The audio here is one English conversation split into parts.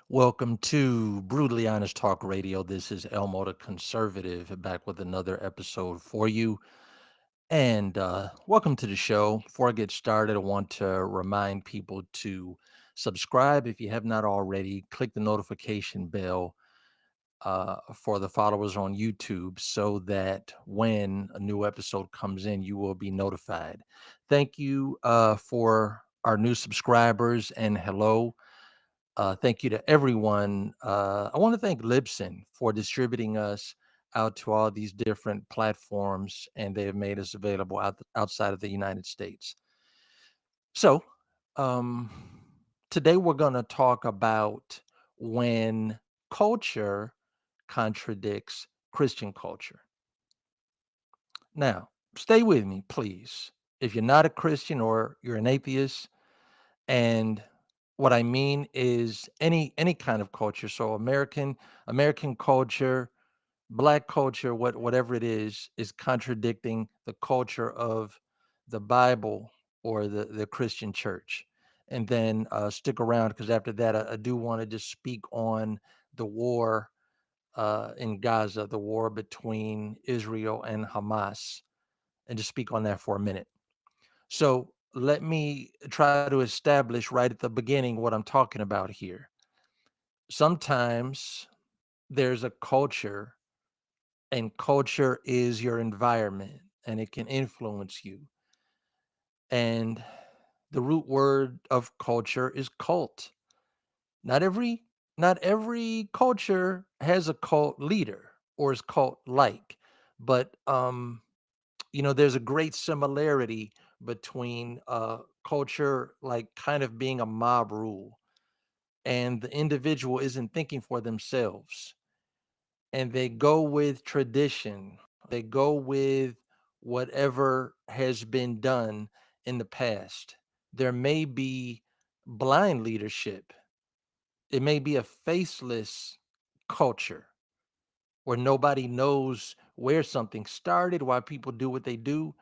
Welcome to Brutally Honest Talk Radio. This is Elmo the Conservative back with another episode for you. And welcome to the show. Before I get started, I want to remind people to subscribe if you have not already. Click the notification bell for the followers on YouTube so that when a new episode comes in, you will be notified. Thank you for our new subscribers and hello. Thank you to everyone. I want to thank Libsyn for distributing us out to all these different platforms, and they have made us available outside of the United States. So, um, today we're going to talk about when culture contradicts Christian culture. Now, stay with me, please. If you're not a Christian or you're an atheist, and what I mean is any kind of culture. So American culture, black culture, whatever it is contradicting the culture of the Bible or the Christian church. And then stick around because after that, I do want to just speak on the war in Gaza, the war between Israel and Hamas, and just speak on that for a minute. So let me try to establish right at the beginning what I'm talking about here. Sometimes there's a culture, and culture is your environment, and it can influence you. And the root word of culture is cult. Not every not every culture has a cult leader or is cult like, but there's a great similarity between culture like kind of being a mob rule, and the individual isn't thinking for themselves, and they go with tradition, they go with whatever has been done in the past. There may be blind leadership, it may be a faceless culture where nobody knows where something started, why people do what they do.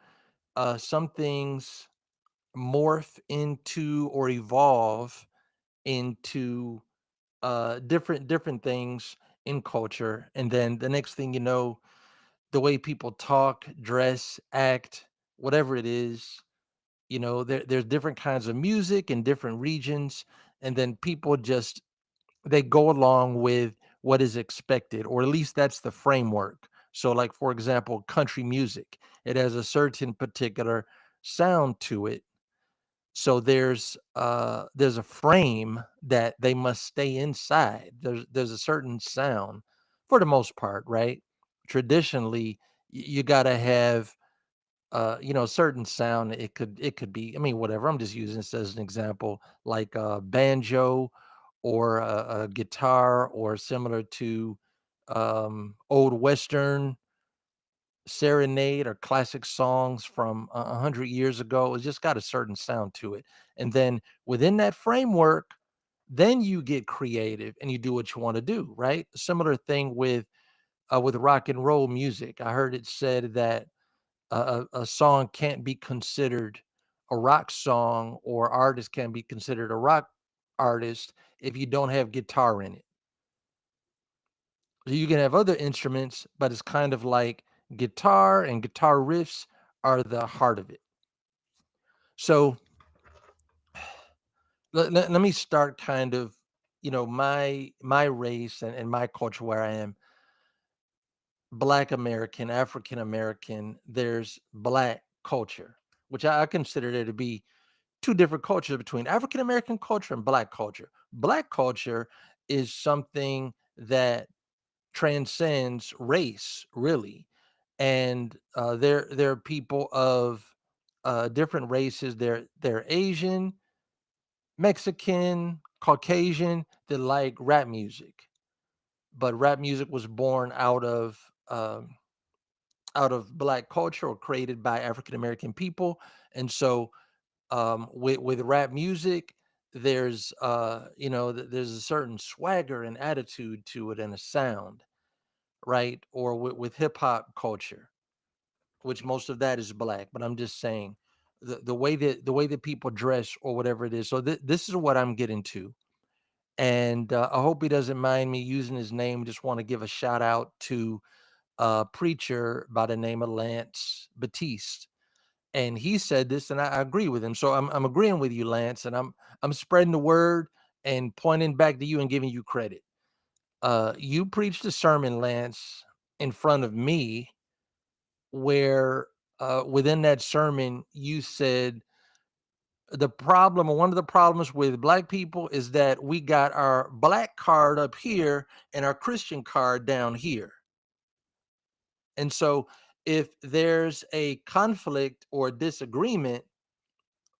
Some things morph into or evolve into different things in culture, and then the next thing you know, the way people talk, dress, act, whatever it is, there's different kinds of music in different regions, and then people just they go along with what is expected, or at least that's the framework. So like for example, country music, it has a certain particular sound to it, so there's a frame that they must stay inside. There's a certain sound for the most part, right? Traditionally, you got to have certain sound. It could be, I mean, whatever. I'm just using this as an example, like a banjo or a guitar, or similar to old western serenade or classic songs from 100 years ago. It's just got a certain sound to it. And then within that framework, then you get creative and you do what you want to do, right? Similar thing with rock and roll music. I heard it said that a song can't be considered a rock song, or artist can be considered a rock artist if you don't have guitar in it. So you can have other instruments, but it's kind of like guitar and guitar riffs are the heart of it. So let me start kind of, my race and my culture where I am. Black American, African American, there's black culture, which I consider there to be two different cultures between African American culture and black culture. Black culture is something that transcends race, really, and there are people of different races. They're Asian, Mexican, Caucasian that like rap music, but rap music was born out of black culture or created by African American people. And so with rap music, there's a certain swagger and attitude to it and a sound, right? Or with hip hop culture, which most of that is black. But I'm just saying the way that people dress or whatever it is. So this is what I'm getting to. And I hope he doesn't mind me using his name. Just want to give a shout out to a preacher by the name of Lance Batiste. And he said this, and I agree with him. So I'm agreeing with you, Lance, and I'm spreading the word and pointing back to you and giving you credit. You preached a sermon, Lance, in front of me, where within that sermon you said the problem, or one of the problems with black people, is that we got our black card up here and our Christian card down here. And so if there's a conflict or disagreement,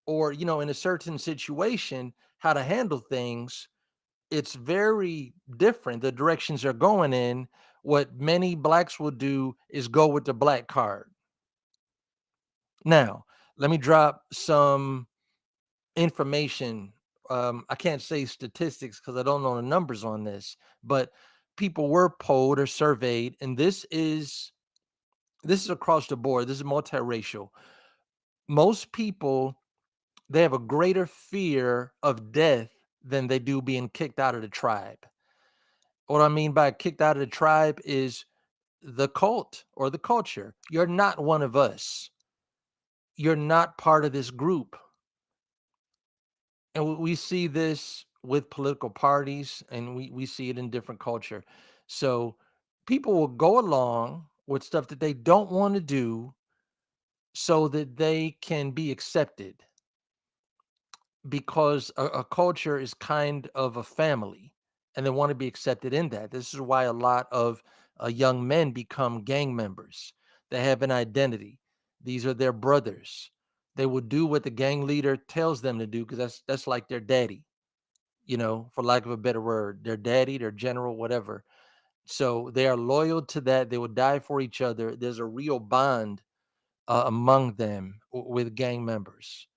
or in a certain situation, how to handle things, it's very different. The directions they're going in, what many blacks will do is go with the black card. Now, let me drop some information. I can't say statistics because I don't know the numbers on this, but people were polled or surveyed, and this is across the board. This is multiracial. Most people, they have a greater fear of death than they do being kicked out of the tribe. What I mean by kicked out of the tribe is the cult or the culture. You're not one of us. You're not part of this group. And we see this with political parties, and we see it in different culture. So people will go along with stuff that they don't want to do so that they can be accepted, because a culture is kind of a family and they want to be accepted in that. This is why a lot of young men become gang members. They have an identity. These are their brothers. They will do what the gang leader tells them to do because that's like their daddy, for lack of a better word, their daddy, their general, whatever. So they are loyal to that. They will die for each other. There's a real bond among them with gang members.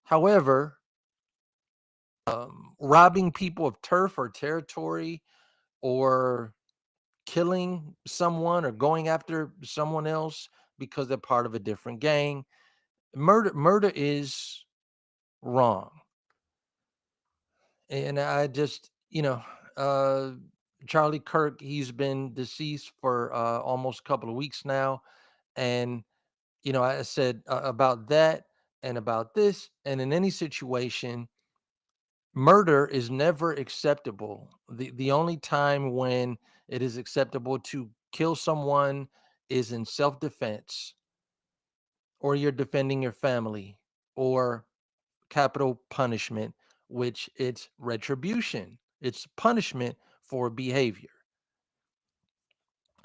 However, robbing people of turf or territory, or killing someone or going after someone else because they're part of a different gang, murder is wrong. And I just, uh, Charlie Kirk, he's been deceased for almost a couple of weeks now. And, I said about that and about this, and in any situation, murder is never acceptable. The only time when it is acceptable to kill someone is in self-defense, or you're defending your family, or capital punishment, which it's retribution. It's punishment for behavior.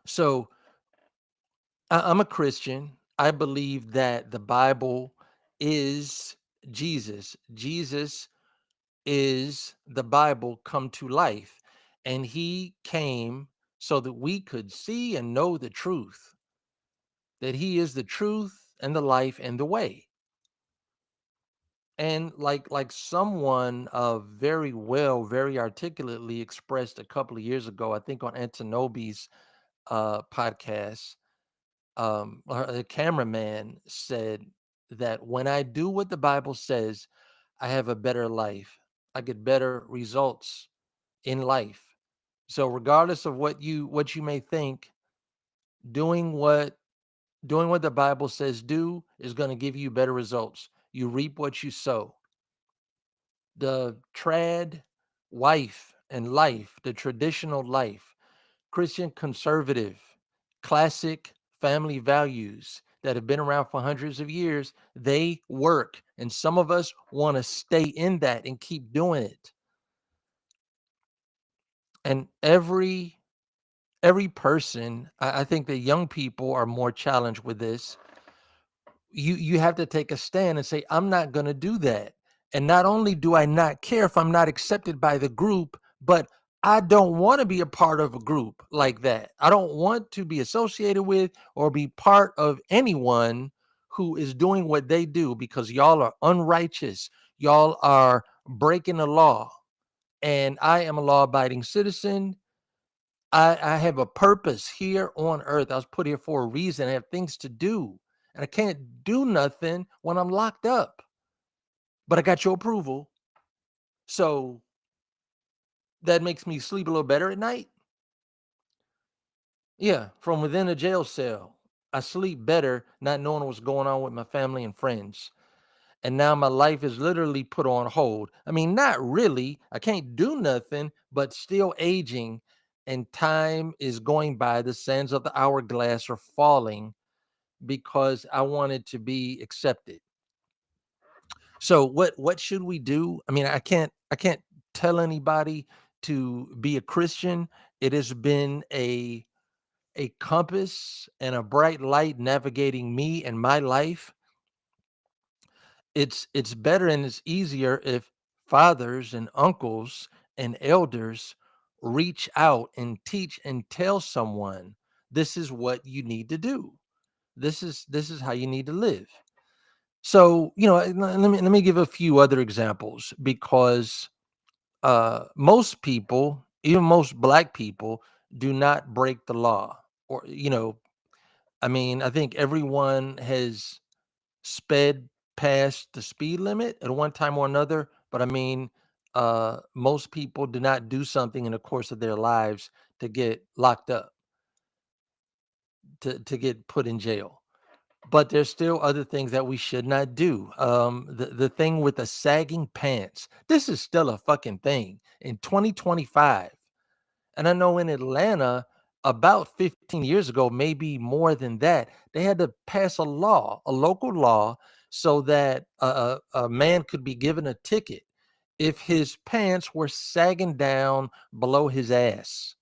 So I'm a Christian. I believe that the Bible is Jesus. Jesus is the Bible come to life. And he came so that we could see and know the truth, that he is the truth and the life and the way. And like someone very well, very articulately expressed a couple of years ago, I think on Antonobi's podcast, the cameraman said that when I do what the Bible says, I have a better life. I get better results in life. So regardless of what you may think, doing what doing what the Bible says do is going to give you better results. You reap what you sow. The trad wife and life, the traditional life, Christian conservative, classic family values that have been around for hundreds of years, they work. And some of us want to stay in that and keep doing it. And every person, I think that young people are more challenged with this. You have to take a stand and say, I'm not going to do that. And not only do I not care if I'm not accepted by the group, but I don't want to be a part of a group like that. I don't want to be associated with or be part of anyone who is doing what they do, because y'all are unrighteous. Y'all are breaking the law. And I am a law abiding citizen. I have a purpose here on earth. I was put here for a reason. I have things to do. And I can't do nothing when I'm locked up. But I got your approval. So that makes me sleep a little better at night? Yeah, from within a jail cell. I sleep better not knowing what's going on with my family and friends. And now my life is literally put on hold. I mean, not really. I can't do nothing, but still aging, and time is going by. The sands of the hourglass are falling because I wanted to be accepted. So what should we do? I mean, I can't tell anybody to be a Christian. It has been a compass and a bright light navigating me and my life. It's better and it's easier if fathers and uncles and elders reach out and teach and tell someone this is what you need to do. This is how you need to live. So, let me give a few other examples because most people, even most black people, do not break the law. Or, I mean, I think everyone has sped past the speed limit at one time or another, but I mean, most people do not do something in the course of their lives to get locked up, to get put in jail. But there's still other things that we should not do. The thing with the sagging pants, this is still a fucking thing in 2025. And I know in Atlanta, about 15 years ago, maybe more than that, they had to pass a law, a local law, so that a man could be given a ticket if his pants were sagging down below his ass.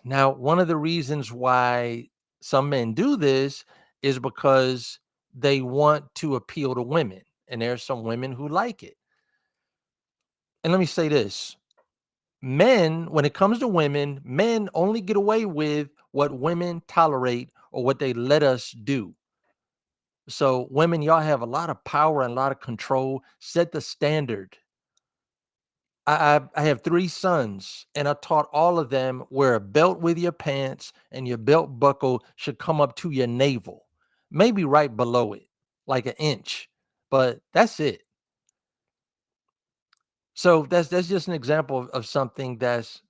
Now, one of the reasons why some men do this is because they want to appeal to women, and there are some women who like it. And let me say this: men, when it comes to women, men only get away with what women tolerate or what they let us do. So, women, y'all have a lot of power and a lot of control. Set the standard. I have three sons, and I taught all of them wear a belt with your pants, and your belt buckle should come up to your navel, maybe right below it, like an inch. But that's it. So that's just an example of something that's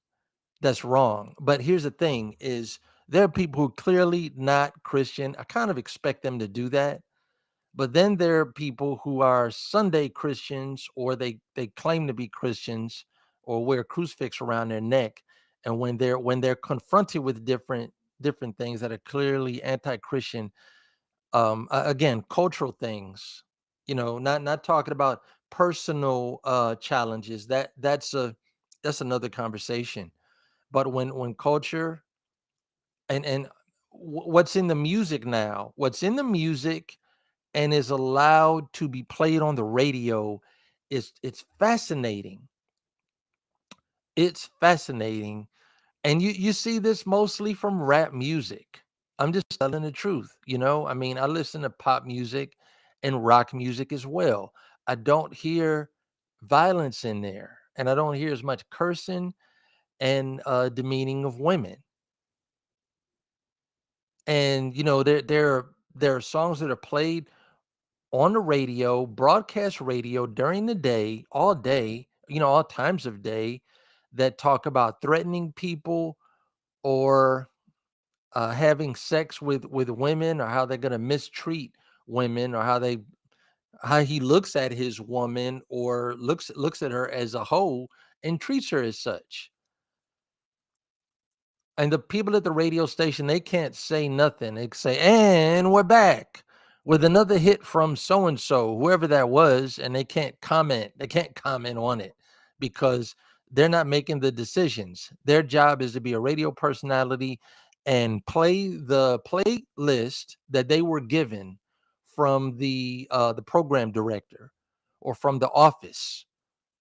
wrong. But here's the thing: is there are people who clearly not Christian. I kind of expect them to do that. But then there are people who are Sunday Christians, or they claim to be Christians, or wear a crucifix around their neck. And when they're confronted with different things that are clearly anti-Christian, again, cultural things, not talking about personal challenges. That's another conversation. But when culture and what's in the music now, what's in the music and is allowed to be played on the radio, it's fascinating. It's fascinating. And you see this mostly from rap music. I'm just telling the truth, I mean, I listen to pop music and rock music as well. I don't hear violence in there, and I don't hear as much cursing and demeaning of women. And there are songs that are played on the radio, broadcast radio during the day, all day, all times of day, that talk about threatening people or having sex with women, or how they're going to mistreat women, or how he looks at his woman, or looks at her as a whole and treats her as such. And the people at the radio station, they can't say nothing. They can say, and we're back with another hit from so and so, whoever that was, and they can't comment. They can't comment on it because they're not making the decisions. Their job is to be a radio personality and play the playlist that they were given from the program director or from the office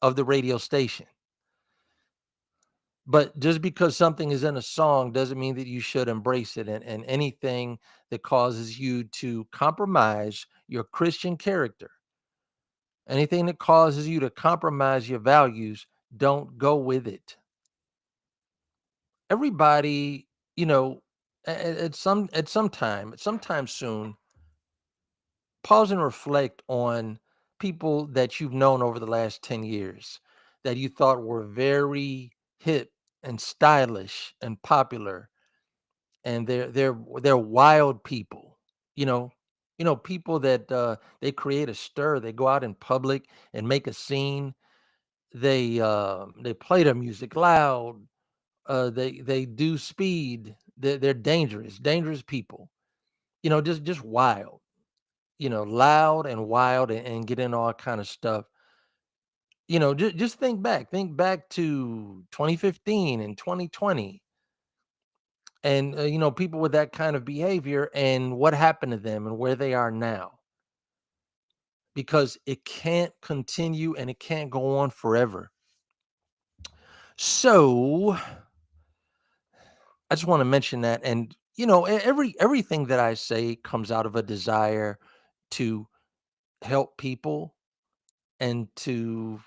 of the radio station. But just because something is in a song doesn't mean that you should embrace it. And anything that causes you to compromise your Christian character, anything that causes you to compromise your values, don't go with it. Everybody, you know, at some time soon, pause and reflect on people that you've known over the last 10 years that you thought were very hip and stylish and popular, and they're wild people, you know. People that they create a stir, they go out in public and make a scene. They play their music loud, they do speed, they're dangerous people, just wild, loud and wild, and get in all kind of stuff. Just think back to 2015 and 2020, and people with that kind of behavior and what happened to them and where they are now, because it can't continue and it can't go on forever. So I just want to mention that. And everything that I say comes out of a desire to help people and to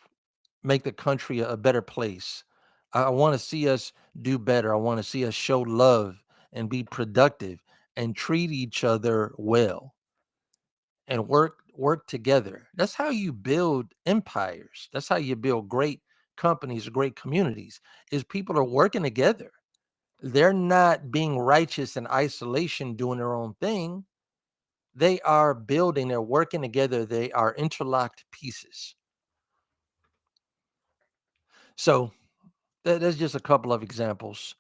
make the country a better place. I want to see us do better. I want to see us show love and be productive and treat each other well and work together. That's how you build empires. That's how you build great companies, great communities. Is people are working together. They're not being righteous in isolation doing their own thing. They are building, they're working together, they are interlocked pieces. So there's just a couple of examples.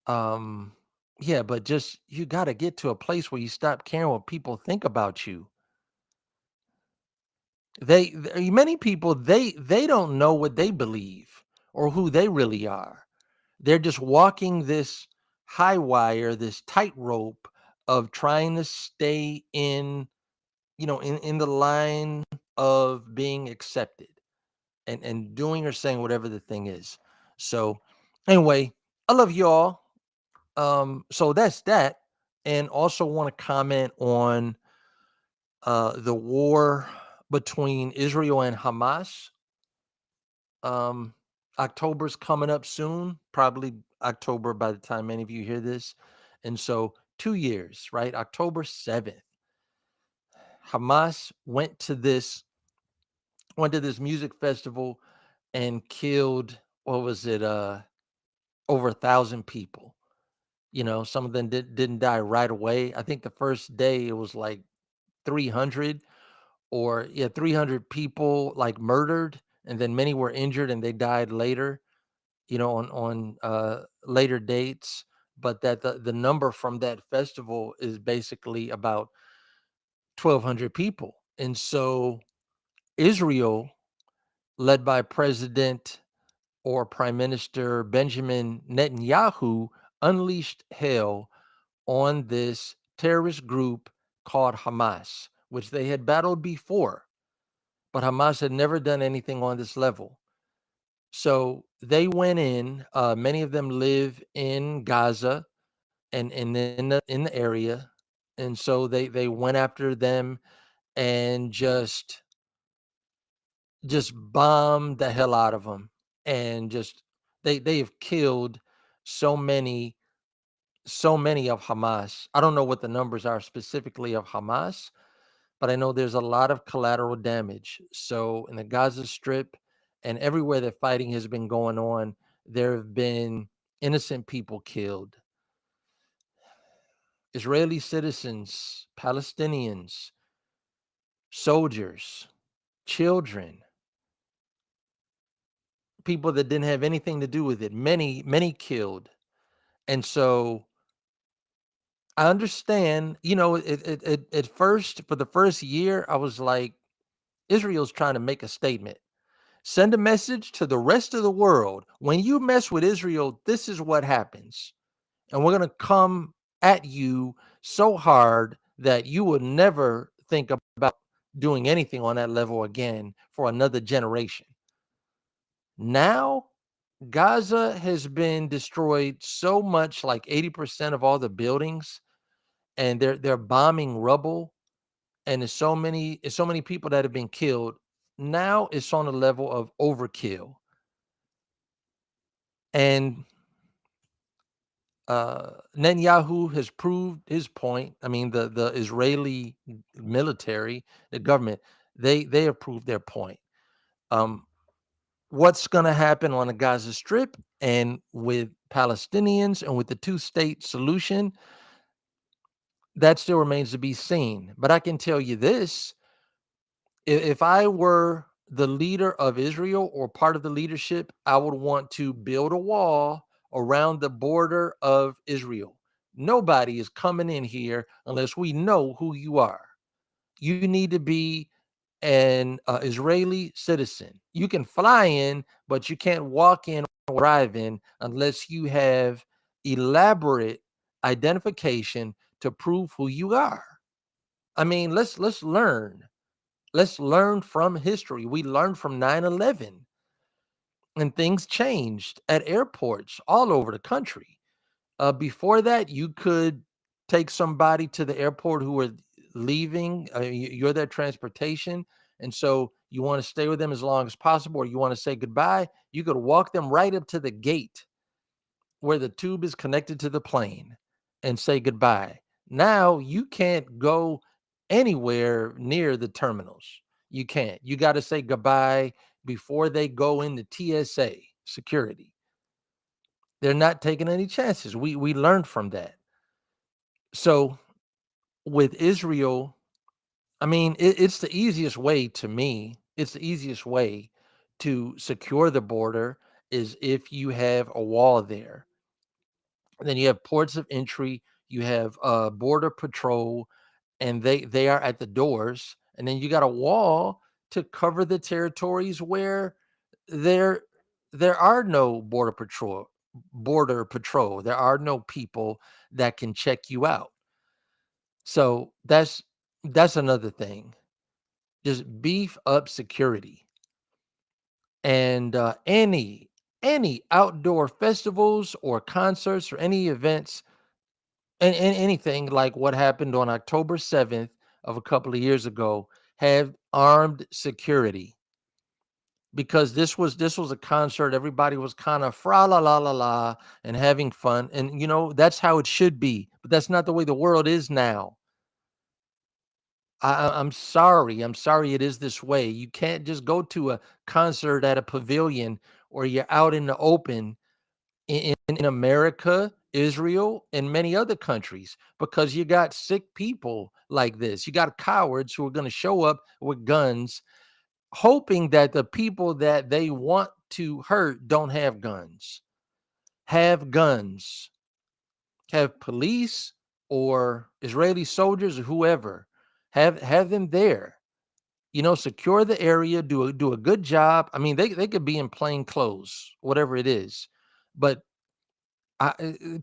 Um, yeah, but just you got to get to a place where you stop caring what people think about you. Many people, they don't know what they believe or who they really are. They're just walking this high wire, this tightrope of trying to stay in the line of being accepted, and doing or saying whatever the thing is. So anyway, I love y'all. So that's that. And also want to comment on the war between Israel and Hamas. Um, October's coming up soon, probably October by the time many of you hear this. And so 2 years, right? October 7th, Hamas went to this music festival and killed, what was it, over 1,000 people. Some of them didn't die right away. I think the first day it was like 300, or yeah, 300 people like murdered, and then many were injured and they died later, on later dates. But that the number from that festival is basically about 1,200 people. And so Israel, led by President or Prime Minister Benjamin Netanyahu, unleashed hell on this terrorist group called Hamas, which they had battled before, but Hamas had never done anything on this level. So they went in. Many of them live in Gaza and in the area, and so they went after them and just bombed the hell out of them, and just they have killed so many so many of Hamas. I don't know what the numbers are specifically of Hamas, but I know there's a lot of collateral damage. So in the Gaza Strip and everywhere that fighting has been going on, there have been innocent people killed. Israeli citizens, Palestinians, soldiers, children, people that didn't have anything to do with it, many killed. And so I understand, at first, for the first year, I was like, Israel's trying to make a statement. Send a message to the rest of the world. When you mess with Israel, this is what happens. And we're going to come at you so hard that you will never think about doing anything on that level again for another generation. Now, Gaza has been destroyed so much, like 80% of all the buildings, and they're bombing rubble, and there's so many people that have been killed. Now it's on a level of overkill. And Netanyahu has proved his point. I mean, the Israeli military, the government, they have proved their point. Um, what's going to happen on the Gaza Strip and with Palestinians and with the two-state solution, that still remains to be seen. But I can tell you this, if I were the leader of Israel or part of the leadership, I would want to build a wall around the border of Israel. Nobody is coming in here unless we know who you are. You need to be an Israeli citizen. You can fly in, but you can't walk in or drive in unless you have elaborate identification to prove who you are. I mean, let's learn. Let's learn from history. We learned from 9/11, and things changed at airports all over the country. Before that, you could take somebody to the airport who were leaving. You're their transportation, and so you want to stay with them as long as possible, or you want to say goodbye. You could walk them right up to the gate where the tube is connected to the plane and say goodbye. Now you can't go anywhere near the terminals. You can't. You got to say goodbye before they go into TSA security. They're not taking any chances. We learned from that. So with Israel, I mean, it's the easiest way to me. It's the easiest way to secure the border is if you have a wall there. And then you have ports of entry, you have border patrol, and they are at the doors. And then you got a wall to cover the territories where there there are no border patrol. There are no people that can check you out. So that's another thing. Just beef up security and any outdoor festivals or concerts or any events and anything like what happened on October 7th of a couple of years ago have armed security because this was a concert. Everybody was kind of fra la la la la and having fun, and that's how it should be. But that's not the way the world is now. I'm sorry. I'm sorry it is this way. You can't just go to a concert at a pavilion or you're out in the open in America, Israel, and many other countries because you got sick people like this. You got cowards who are going to show up with guns, hoping that the people that they want to hurt don't have guns. Have guns. Have police or Israeli soldiers or whoever. Have them there, secure the area, do a good job. I mean, they could be in plain clothes, whatever it is, but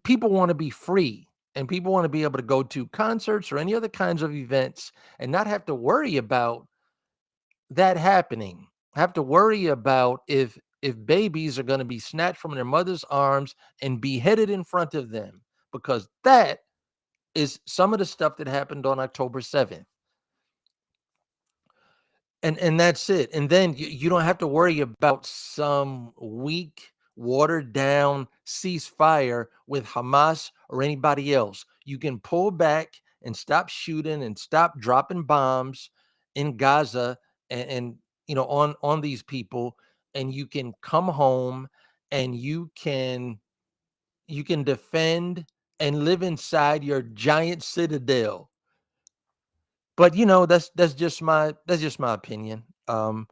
people want to be free and people want to be able to go to concerts or any other kinds of events and not have to worry about that happening. Have to worry about if babies are going to be snatched from their mother's arms and beheaded in front of them, because that is some of the stuff that happened on October 7th. And that's it. And then you don't have to worry about some weak, watered down ceasefire with Hamas or anybody else. You can pull back and stop shooting and stop dropping bombs in Gaza and on these people, and you can come home and you can defend and live inside your giant citadel. But that's just my opinion. I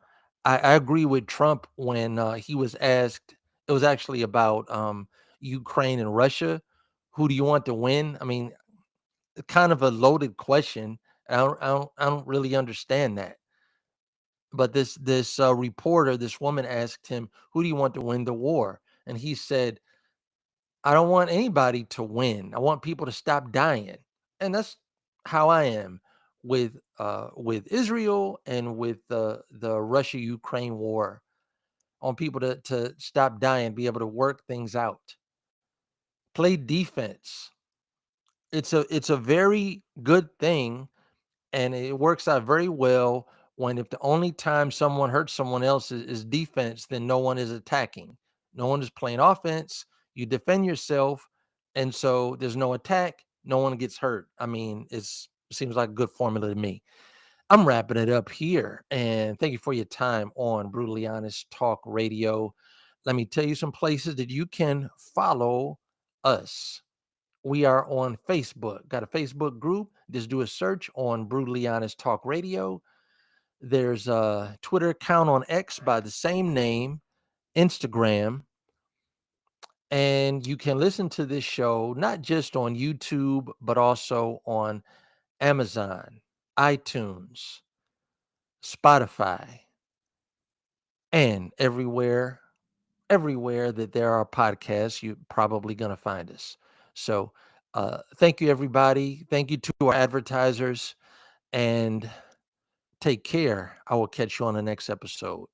agree with Trump when he was asked. It was actually about Ukraine and Russia. Who do you want to win? I mean, kind of a loaded question. I don't really understand that. But this reporter, this woman asked him, "Who do you want to win the war?" And he said, I don't want anybody to win. I want people to stop dying. And that's how I am with Israel and with the Russia Ukraine war. I want people to stop dying, be able to work things out. Play defense. It's a very good thing, and it works out very well when if the only time someone hurts someone else is defense, then no one is attacking. No one is playing offense. You defend yourself, and so there's no attack. No one gets hurt. I mean, it seems like a good formula to me. I'm wrapping it up here. And thank you for your time on Brutally Honest Talk Radio. Let me tell you some places that you can follow us. We are on Facebook, got a Facebook group. Just do a search on Brutally Honest Talk Radio. There's a Twitter account on X by the same name, Instagram, and you can listen to this show not just on YouTube, but also on Amazon, iTunes, Spotify, and everywhere that there are podcasts, you're probably going to find us. So, thank you, everybody. Thank you to our advertisers, and take care. I will catch you on the next episode.